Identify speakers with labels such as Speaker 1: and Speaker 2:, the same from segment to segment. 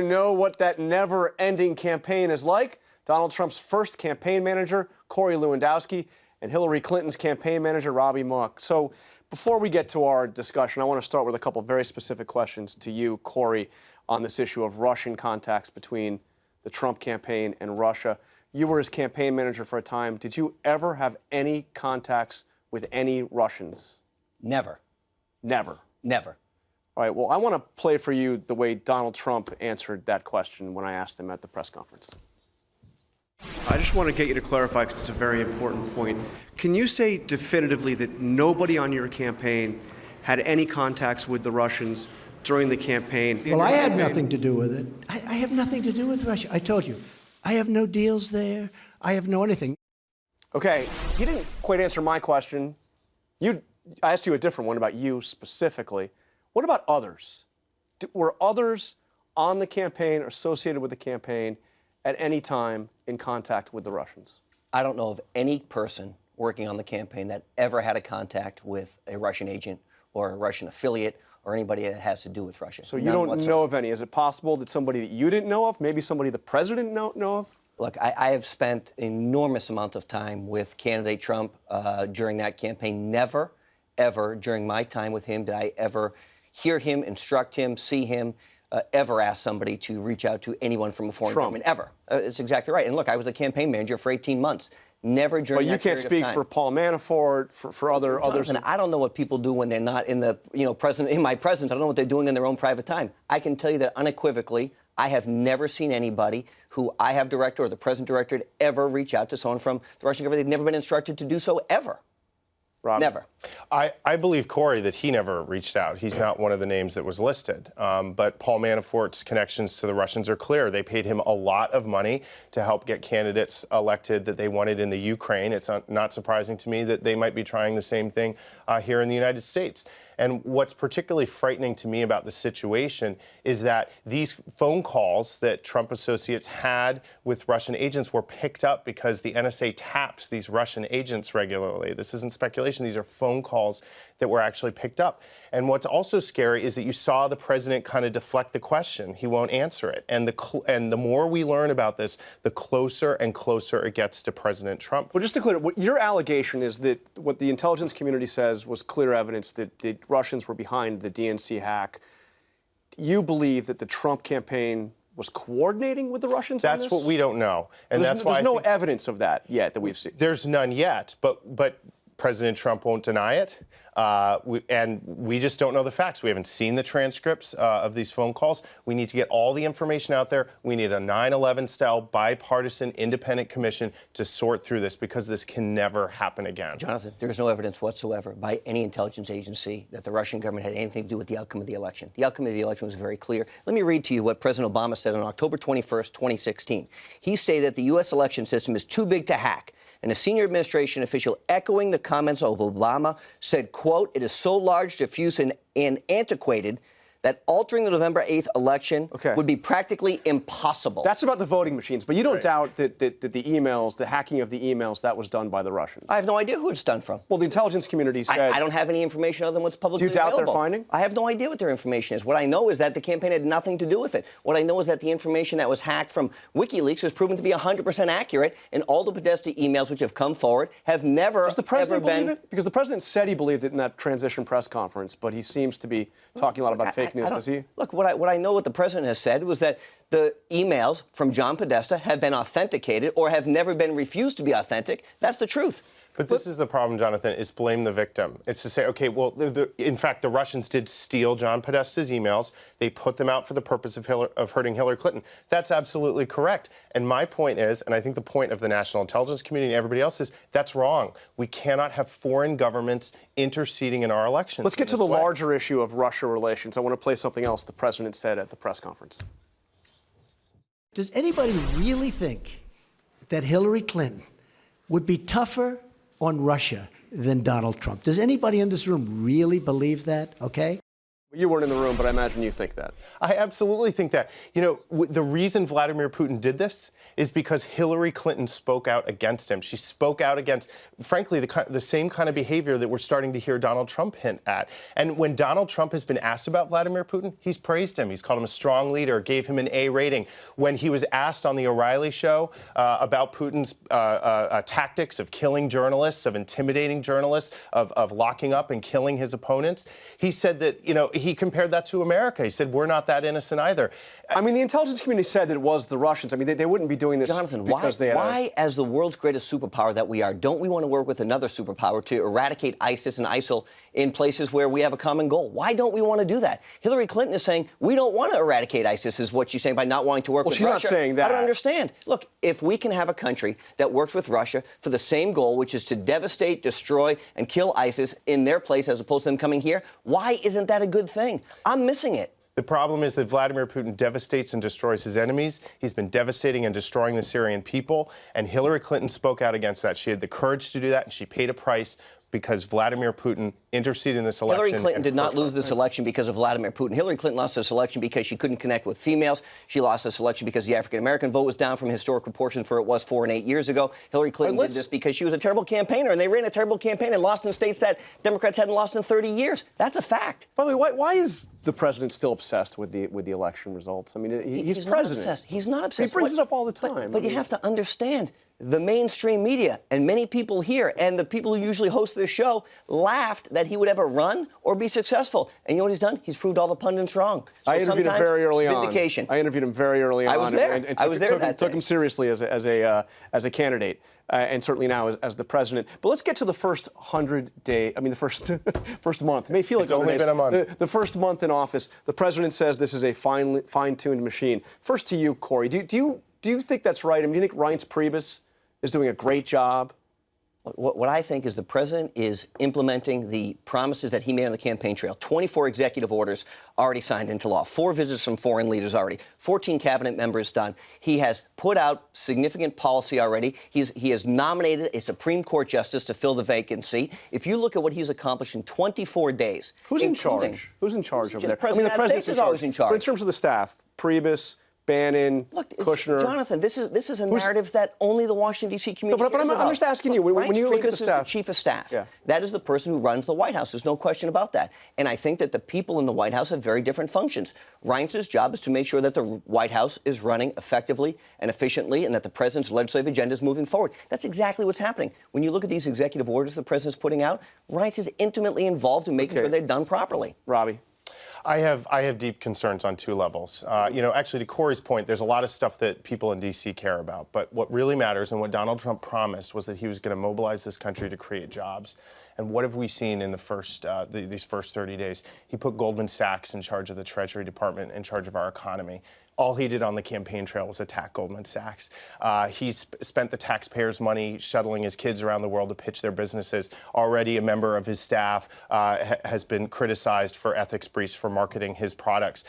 Speaker 1: know what that never-ending campaign is like? Donald Trump's first campaign manager, Corey Lewandowski, and Hillary Clinton's campaign manager, Robby Mook. So before we get to our discussion, I want to start with a couple very specific questions to you, Corey, on this issue of Russian contacts between the Trump campaign and Russia. You were his campaign manager for a time. Did you ever have any contacts with any Russians?
Speaker 2: Never.
Speaker 1: Never?
Speaker 2: Never.
Speaker 1: All right, well, I want to play for you the way Donald Trump answered that question when I asked him at the press conference. I just want to get you to clarify, because it's a very important point. Can you say definitively that nobody on your campaign had any contacts with the Russians during the campaign?
Speaker 3: Well, I had nothing to do with it. I have nothing to do with Russia. I told you. I have no deals there. I have no anything.
Speaker 1: Okay, he didn't quite answer my question. I asked you a different one about you specifically. What about others? Were others on the campaign or associated with the campaign at any time in contact with the Russians?
Speaker 2: I don't know of any person working on the campaign that ever had a contact with a Russian agent or a Russian affiliate or anybody that has to do with Russia.
Speaker 1: So you don't know of any. Is it possible that somebody that you didn't know of, maybe somebody the president know of?
Speaker 2: Look, I have spent enormous amount of time with candidate Trump during that campaign. Never, ever during my time with him did I ever hear him, instruct him, see him, ever ask somebody to reach out to anyone from a foreign government, ever. It's exactly right. And look, I was the campaign manager for 18 months. Never during that period of time. But you can't speak for
Speaker 1: Paul Manafort, for others.
Speaker 2: I don't know what people do when they're not in the, in my presence. I don't know what they're doing in their own private time. I can tell you that unequivocally, I have never seen anybody who I have directed or the president directed ever reach out to someone from the Russian government. They've never been instructed to do so, ever.
Speaker 1: Robby.
Speaker 2: Never.
Speaker 4: I believe, Corey, that he never reached out. He's not one of the names that was listed. But Paul Manafort's connections to the Russians are clear. They paid him a lot of money to help get candidates elected that they wanted in the Ukraine. It's not surprising to me that they might be trying the same thing here in the United States. And what's particularly frightening to me about the situation is that these phone calls that Trump associates had with Russian agents were picked up because the NSA taps these Russian agents regularly. This isn't speculation. These are phone calls that were actually picked up. And what's also scary is that you saw the president kind of deflect the question. He won't answer it. And the more we learn about this, the closer and closer it gets to President Trump.
Speaker 1: Well, just to clear, what your allegation is that what the intelligence community says was clear evidence that the Russians were behind the DNC hack. You believe that the Trump campaign was coordinating with the Russians on this?
Speaker 4: That's what we don't know. And
Speaker 1: there's no evidence of that yet that we've seen.
Speaker 4: There's none yet, but President Trump won't deny it, and we just don't know the facts. We haven't seen the transcripts of these phone calls. We need to get all the information out there. We need a 9/11-style bipartisan independent commission to sort through this, because this can never happen again.
Speaker 2: Jonathan, there is no evidence whatsoever by any intelligence agency that the Russian government had anything to do with the outcome of the election. The outcome of the election was very clear. Let me read to you what President Obama said on October 21st, 2016. He said that the U.S. election system is too big to hack. And a senior administration official echoing the comments of Obama said, quote, "It is so large, diffuse, and antiquated that altering the November 8th election would be practically impossible."
Speaker 1: That's about the voting machines, but you don't doubt that the emails, the hacking of the emails, that was done by the Russians.
Speaker 2: I have no idea who it's done from.
Speaker 1: Well, the intelligence community said...
Speaker 2: I don't have any information other than what's publicly available.
Speaker 1: Do you doubt their finding?
Speaker 2: I have no idea what their information is. What I know is that the campaign had nothing to do with it. What I know is that the information that was hacked from WikiLeaks was proven to be 100% accurate, and all the Podesta emails which have come forward have never,
Speaker 1: Does the president
Speaker 2: ever been...
Speaker 1: believe it? Because the president said he believed it in that transition press conference, but he seems to be talking a lot about fake news. Does he?
Speaker 2: Look, what I know what the president has said was that the emails from John Podesta have been authenticated or have never been refused to be authentic. That's the truth.
Speaker 4: But this is the problem, Jonathan, is blame the victim. It's to say, okay, well, in fact, the Russians did steal John Podesta's emails. They put them out for the purpose of hurting Hillary Clinton. That's absolutely correct. And my point is, and I think the point of the national intelligence community and everybody else is, that's wrong. We cannot have foreign governments interceding in our elections.
Speaker 1: Let's get to the larger issue of Russia relations. I want to play something else the president said at the press conference.
Speaker 3: Does anybody really think that Hillary Clinton would be tougher on Russia than Donald Trump? Does anybody in this room really believe that? Okay?
Speaker 1: You weren't in the room, but I imagine you think that.
Speaker 4: I absolutely think that. You know, the reason Vladimir Putin did this is because Hillary Clinton spoke out against him. She spoke out against, frankly, the same kind of behavior that we're starting to hear Donald Trump hint at. And when Donald Trump has been asked about Vladimir Putin, he's praised him. He's called him a strong leader, gave him an A rating. When he was asked on the O'Reilly show about Putin's tactics of killing journalists, of intimidating journalists, of locking up and killing his opponents, he said that, you know, he compared that to America. He said, we're not that innocent either.
Speaker 1: I mean, the intelligence community said that it was the Russians. I mean, they wouldn't be doing this
Speaker 2: Jonathan,
Speaker 1: because they had
Speaker 2: why, as the world's greatest superpower that we are, don't we want to work with another superpower to eradicate ISIS and ISIL in places where we have a common goal? Why don't we want to do that? Hillary Clinton is saying we don't want to eradicate ISIS, is what she's saying by not wanting to work with Russia.
Speaker 1: Well, she's not saying that.
Speaker 2: I don't understand. Look, if we can have a country that works with Russia for the same goal, which is to devastate, destroy, and kill ISIS in their place as opposed to them coming here, why isn't that a good thing? I'm missing it.
Speaker 4: The problem is that Vladimir Putin devastates and destroys his enemies. He's been devastating and destroying the Syrian people, and Hillary Clinton spoke out against that. She had the courage to do that, and she paid a price because Vladimir Putin interceded in this election.
Speaker 2: Hillary Clinton did not lose this election because of Vladimir Putin. Hillary Clinton lost this election because she couldn't connect with females. She lost this election because the African-American vote was down from historic proportions where it was 4 and 8 years ago. Hillary Clinton did this because she was a terrible campaigner, and they ran a terrible campaign and lost in states that Democrats hadn't lost in 30 years. That's a fact.
Speaker 1: By the way, why is the president still obsessed with the election results? I mean, he's president.
Speaker 2: Not obsessed. He's not obsessed.
Speaker 1: He brings it up all the time.
Speaker 2: But you have to understand, the mainstream media and many people here and the people who usually host this show laughed that he would ever run or be successcandidate. And you know what he's done? He's proved all the pundits wrong. So
Speaker 1: I interviewed him very early on.
Speaker 2: Vindication.
Speaker 1: I interviewed him very early on.
Speaker 2: I was there.
Speaker 1: And
Speaker 2: I was there that
Speaker 1: took
Speaker 2: day.
Speaker 1: him seriously as a candidate, and certainly now as the president. But let's get to the first 100-day. I mean, the first month. It may feel like
Speaker 4: it's only been a month.
Speaker 1: The first month in office. The president says this is a fine-tuned machine. First to you, Corey. Do you think that's right? I mean, do you think Reince Priebus is doing a great job?
Speaker 2: What I think is the president is implementing the promises that he made on the campaign trail. 24 executive orders already signed into law. 4 visits from foreign leaders already. 14 cabinet members done. He has put out significant policy already. He has nominated a Supreme Court justice to fill the vacancy. If you look at what he's accomplished in 24 days.
Speaker 1: Who's in charge? Who's in charge over there?
Speaker 2: The president of the United States is always in charge.
Speaker 1: But in terms of the staff, Priebus, Bannon,
Speaker 2: Look,
Speaker 1: Kushner.
Speaker 2: Jonathan, this is a narrative that only the Washington, D.C. community
Speaker 1: No, but I'm just asking you, when you look at the staff.
Speaker 2: Is the chief of staff.
Speaker 1: Yeah.
Speaker 2: That is the person who runs the White House. There's no question about that. And I think that the people in the White House have very different functions. Reince's job is to make sure that the White House is running effectively and efficiently and that the president's legislative agenda is moving forward. That's exactly what's happening. When you look at these executive orders the president's putting out, Reince is intimately involved in making sure they're done properly.
Speaker 1: Robbie.
Speaker 4: I have deep concerns on 2 levels. You know, actually, to Corey's point, there's a lot of stuff that people in D.C. care about. But what really matters and what Donald Trump promised was that he was going to mobilize this country to create jobs. And what have we seen in the these first 30 days? He put Goldman Sachs in charge of the Treasury Department, in charge of our economy. All he did on the campaign trail was attack Goldman Sachs. He spent the taxpayers' money shuttling his kids around the world to pitch their businesses. Already a member of his staff has been criticized for ethics briefs for marketing his products.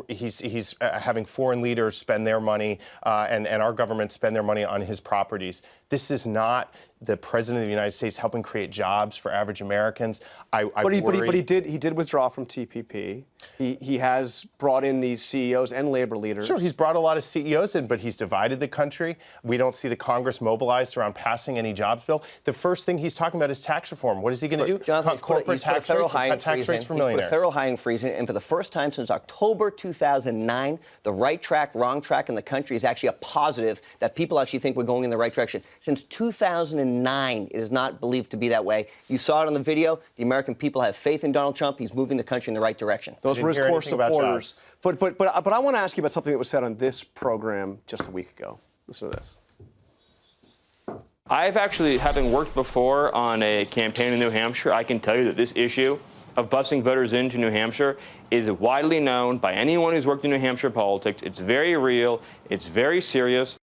Speaker 4: He's having foreign leaders spend their money and our government spend their money on his properties. This is not the president of the United States helping create jobs for average Americans. But
Speaker 1: he did withdraw from TPP. He has brought in these CEOs and labor leaders.
Speaker 4: Sure, he's brought a lot of CEOs in, but he's divided the country. We don't see the Congress mobilized around passing any jobs bill. The first thing he's talking about is tax reform. What is he going to do?
Speaker 2: Jonathan,
Speaker 4: corporate tax rates, tax rates for millionaires.
Speaker 2: He's put a federal hiring freeze in, and for the first time since October 2009, the right track, wrong track in the country is actually a positive that people actually think we're going in the right direction. Since 2009, it is not believed to be that way. You saw it on the video. The American people have faith in Donald Trump. He's moving the country in the right direction.
Speaker 1: Those were his core supporters. But I want to ask you about something that was said on this program just a week ago. Listen to this.
Speaker 5: I've actually, having worked before on a campaign in New Hampshire, I can tell you that this issue of busing voters into New Hampshire is widely known by anyone who's worked in New Hampshire politics. It's very real. It's very serious.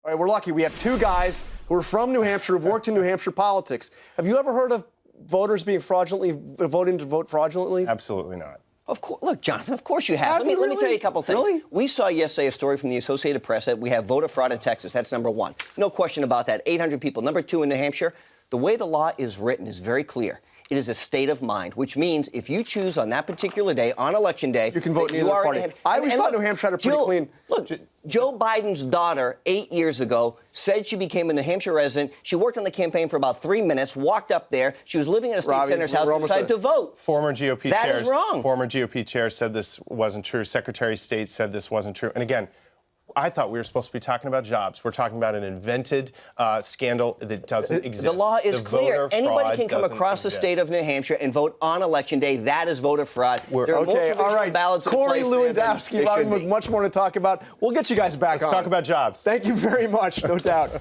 Speaker 1: All right, we're lucky. We have 2 guys who are from New Hampshire, who've worked in New Hampshire politics. Have you ever heard of voters being voting to vote fraudulently?
Speaker 4: Absolutely not.
Speaker 2: Of course, look, Jonathan, of course you have. Let me tell you a couple things.
Speaker 1: Really?
Speaker 2: We saw yesterday a story from the Associated Press that we have voter fraud in Texas. That's number 1. No question about that. 800 people. Number 2 in New Hampshire, the way the law is written is very clear. It is a state of mind, which means if you choose on that particular day, on election day,
Speaker 1: you can vote
Speaker 2: that
Speaker 1: in either party. I always thought
Speaker 2: look,
Speaker 1: New Hampshire had a pretty clean.
Speaker 2: Look, Joe Biden's daughter, 8 years ago, said she became a New Hampshire resident. She worked on the campaign for about 3 minutes, walked up there. She was living in a state senator's house and decided to vote.
Speaker 4: Former GOP
Speaker 2: That
Speaker 4: chairs,
Speaker 2: is wrong.
Speaker 4: Former GOP chair said this wasn't true. Secretary of State said this wasn't true. And again, I thought we were supposed to be talking about jobs. We're talking about an invented scandal that doesn't exist.
Speaker 2: The law is clear. Anybody can come
Speaker 4: doesn't
Speaker 2: across the state of New Hampshire and vote on election day. That is voter fraud. There are
Speaker 1: Okay,
Speaker 2: more
Speaker 1: all right.
Speaker 2: ballots in
Speaker 1: Corey
Speaker 2: place there than
Speaker 1: Lewandowski,
Speaker 2: there
Speaker 1: Robby
Speaker 2: should
Speaker 1: Mook,
Speaker 2: be.
Speaker 1: much more to talk about. We'll get you guys back on.
Speaker 4: Let's talk about jobs.
Speaker 1: Thank you very much, no doubt.